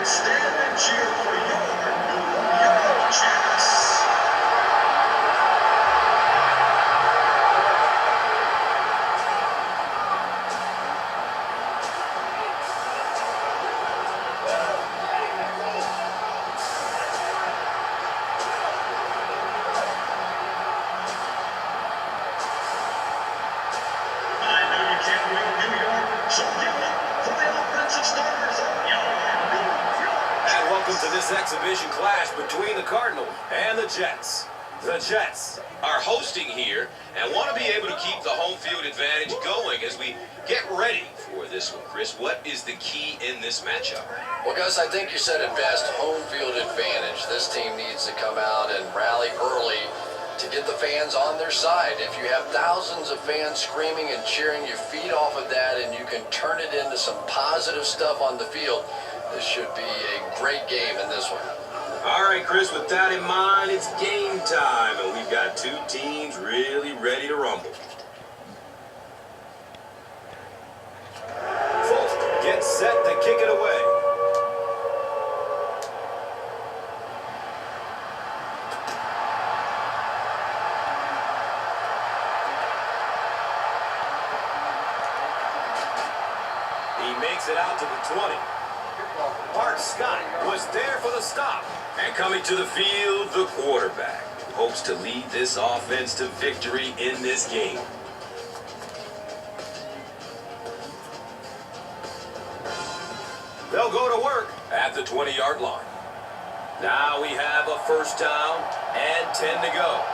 Stand and cheer for your New York Jets. I know you can't win New York, so give up for the offensive starters of your New York. And welcome to this exhibition clash between the Cardinals and the Jets. The Jets are hosting here and want to be able to keep the home field advantage going as we get ready for this one. Chris, what is the key in this matchup? Well, Gus, I think you said it best, home field advantage. This team needs to come out and rally early to get the fans on their side. If you have thousands of fans screaming and cheering, you feed off of that and you can turn it into some positive stuff on the field. This should be a great game in this one. All right, Chris, with that in mind, it's game time, and we've got two teams really ready to rumble. Folk gets set to kick it away. He makes it out to the 20. Bart Scott was there for the stop. And coming to the field, the quarterback, who hopes to lead this offense to victory in this game. They'll go to work at the 20-yard line. Now we have a first down and 10 to go.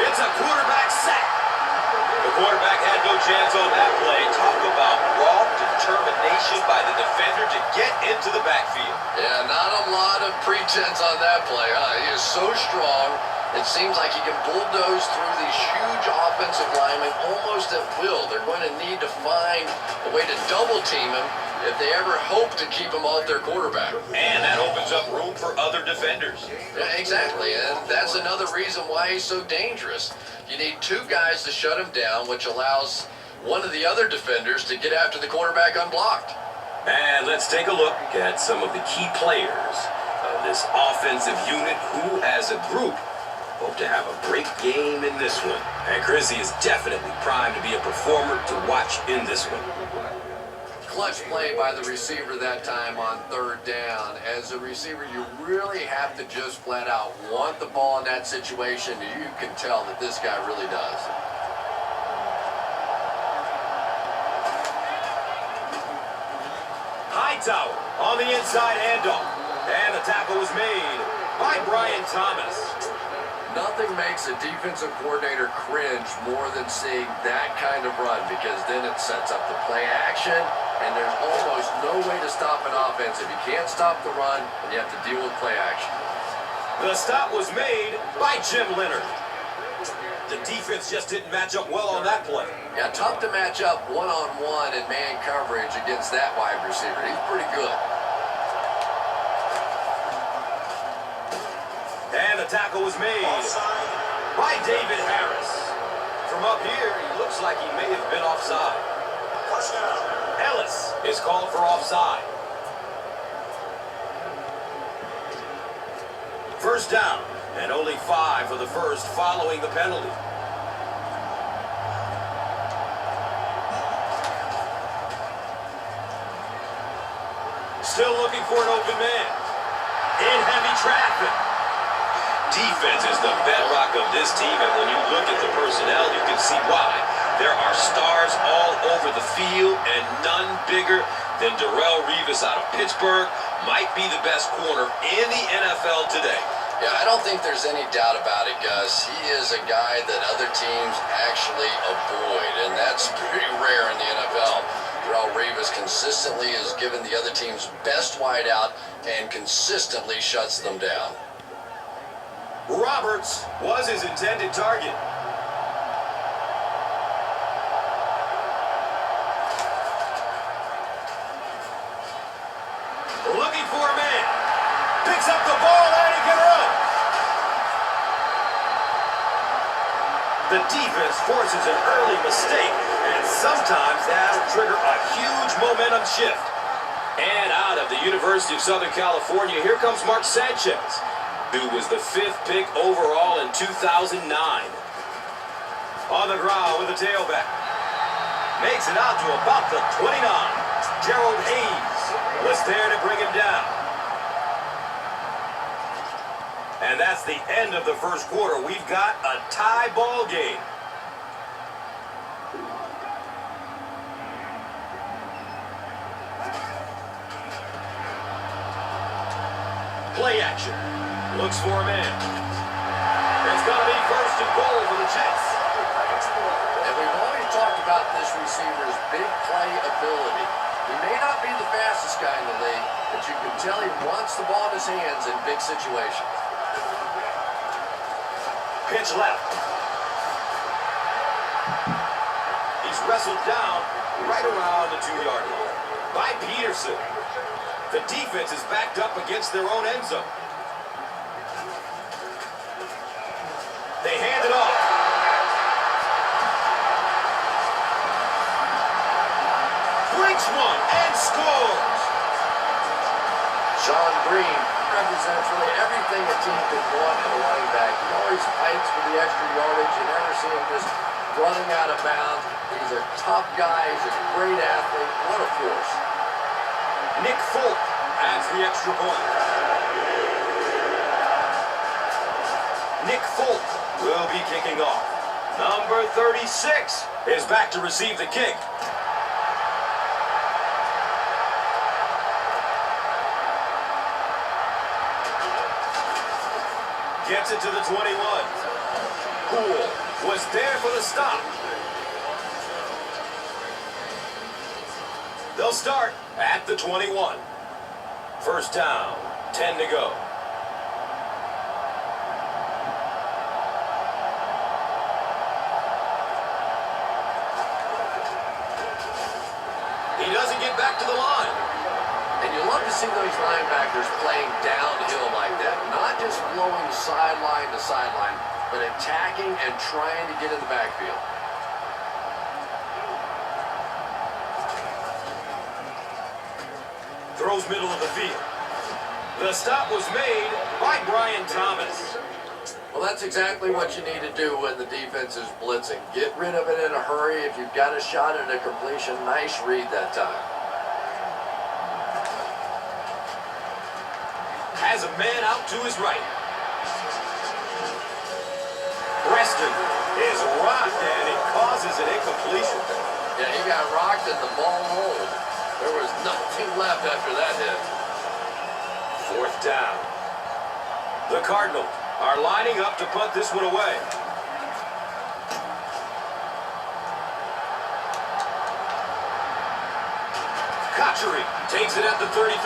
It's a quarterback sack. The quarterback had no chance on that play. Talk about raw determination by the defender to get into the backfield. Yeah, not a lot of pretense on that play, huh? He is so strong, it seems like he can bulldoze through these huge offensive linemen almost at will. They're going to need to find a way to double team him if they ever hope to keep him off their quarterback. And that opens up room for other defenders. Yeah, exactly, and that's another reason why he's so dangerous. You need two guys to shut him down, which allows one of the other defenders to get after the quarterback unblocked. And let's take a look at some of the key players of this offensive unit who, as a group, hope to have a great game in this one. And Chrissy is definitely primed to be a performer to watch in this one. Clutch play by the receiver that time on third down. As a receiver, you really have to just flat out want the ball in that situation. You can tell that this guy really does. Hightower on the inside handoff. And the tackle was made by Brian Thomas. Nothing makes a defensive coordinator cringe more than seeing that kind of run, because then it sets up the play action, and there's almost no way to stop an offense if you can't stop the run and you have to deal with play action. The stop was made by Jim Leonard. The defense just didn't match up well on that play. Yeah, tough to match up one-on-one in man coverage against that wide receiver. He's pretty good. And the tackle was made by David Harris. From up here, he looks like he may have been offside. Ellis is called for offside. First down, and only 5 for the first following the penalty. Still looking for an open man. In heavy traffic. Defense is the bedrock of this team, and when you look at the personnel, you can see why. There are stars all over the field, and none bigger than Darrelle Revis out of Pittsburgh. Might be the best corner in the NFL today. Yeah, I don't think there's any doubt about it, Gus. He is a guy that other teams actually avoid, and that's pretty rare in the NFL. Darrelle Revis consistently is given the other team's best wideout and consistently shuts them down. Roberts was his intended target. Looking for a man. Picks up the ball and he can run. The defense forces an early mistake, and sometimes that'll trigger a huge momentum shift. And out of the University of Southern California, here comes Mark Sanchez, who was the 5th pick overall in 2009. On the ground with the tailback. Makes it out to about the 29. Gerald Hayes was there to bring him down. And that's the end of the first quarter. We've got a tie ball game. Play action. Looks for a man. It's going to be first and goal for the Jets. And we've always talked about this receiver's big play ability. He may not be the fastest guy in the league, but you can tell he wants the ball in his hands in big situations. Pitch left. He's wrestled down right around the 2-yard line by Peterson. The defense is backed up against their own end zone. They hand it off. Breaks one and scores. Sean Green represents really everything a team could want in a running back. He always fights for the extra yardage. You never see him just running out of bounds. He's a tough guy. He's a great athlete. What a force. Nick Folk adds the extra point. Nick Folk will be kicking off. Number 36 is back to receive the kick. Gets it to the 21. Poole was there for the stop. They'll start at the 21. First down, 10 to go. He doesn't get back to the line. And you love to see those linebackers playing downhill like that. Not just flowing sideline to sideline, but attacking and trying to get in the backfield. Throws middle of the field. The stop was made by Brian Thomas. Well, that's exactly what you need to do when the defense is blitzing. Get rid of it in a hurry. If you've got a shot at a completion, nice read that time. Has a man out to his right. Preston is rocked and it causes an incompletion. Yeah, he got rocked and the ball rolled. There was nothing left after that hit. Fourth down. The Cardinals are lining up to punt this one away. Kachuri takes it at the 33.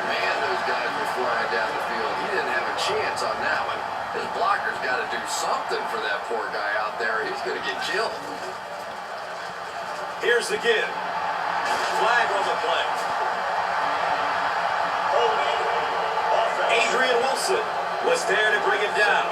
Man, those guys were flying down the field. He didn't have a chance on that one. His blocker's got to do something for that poor guy out there. He's going to get killed. Here's the give. Flag on the play. Adrian Wilson was there to bring him down.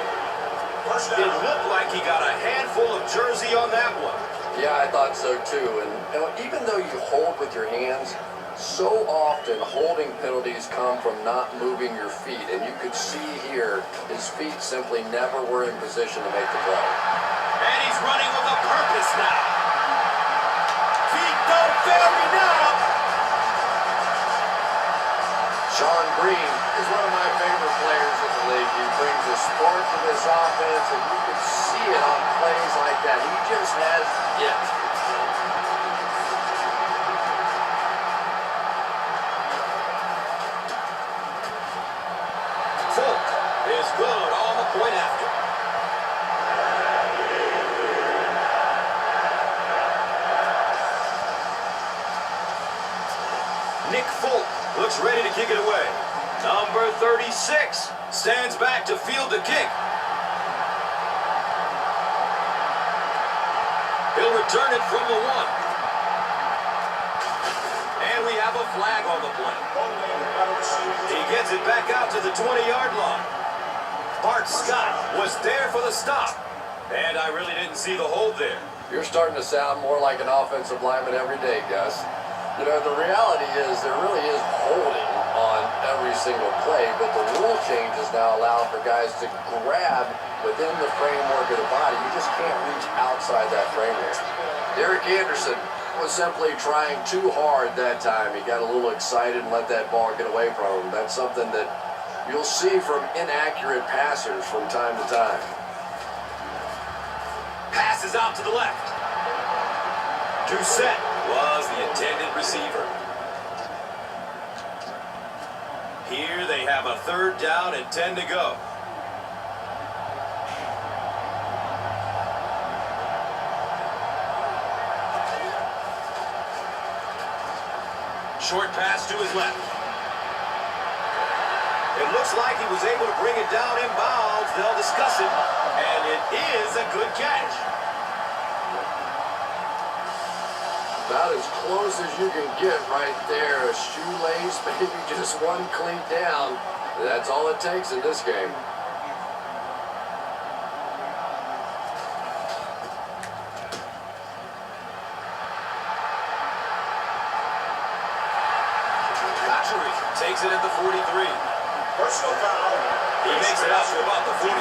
It looked like he got a handful of jersey on that one. Yeah, I thought so too. And you know, even though you hold with your hands, so often holding penalties come from not moving your feet. And you could see here, his feet simply never were in position to make the play. And he's running with a purpose now. Feet don't fail me now. Sean Green is one of my favorite players in the league. He brings a spark to this offense, and you can see it on plays like that. He just has it. Folk is good on the point after. Nick Folk looks ready to kick it away. Number 36 stands back to field the kick. He'll return it from the 1. And we have a flag on the play. He gets it back out to the 20-yard line. Bart Scott was there for the stop. And I really didn't see the hold there. You're starting to sound more like an offensive lineman every day, Gus. You know, the reality is there really is holding on every single play, but the rule changes now allow for guys to grab within the framework of the body. You just can't reach outside that framework. Derek Anderson was simply trying too hard that time. He got a little excited and let that ball get away from him. That's something that you'll see from inaccurate passers from time to time. Pass is out to the left. Doucette was the intended receiver. Here they have a 3rd down and 10 to go. Short pass to his left. It looks like he was able to bring it down inbounds. They'll discuss it, and it is a good catch. About as close as you can get right there. A shoelace, maybe just one cleat down. That's all it takes in this game. Takes it at the 43. Personal foul. He makes it out to about the 45.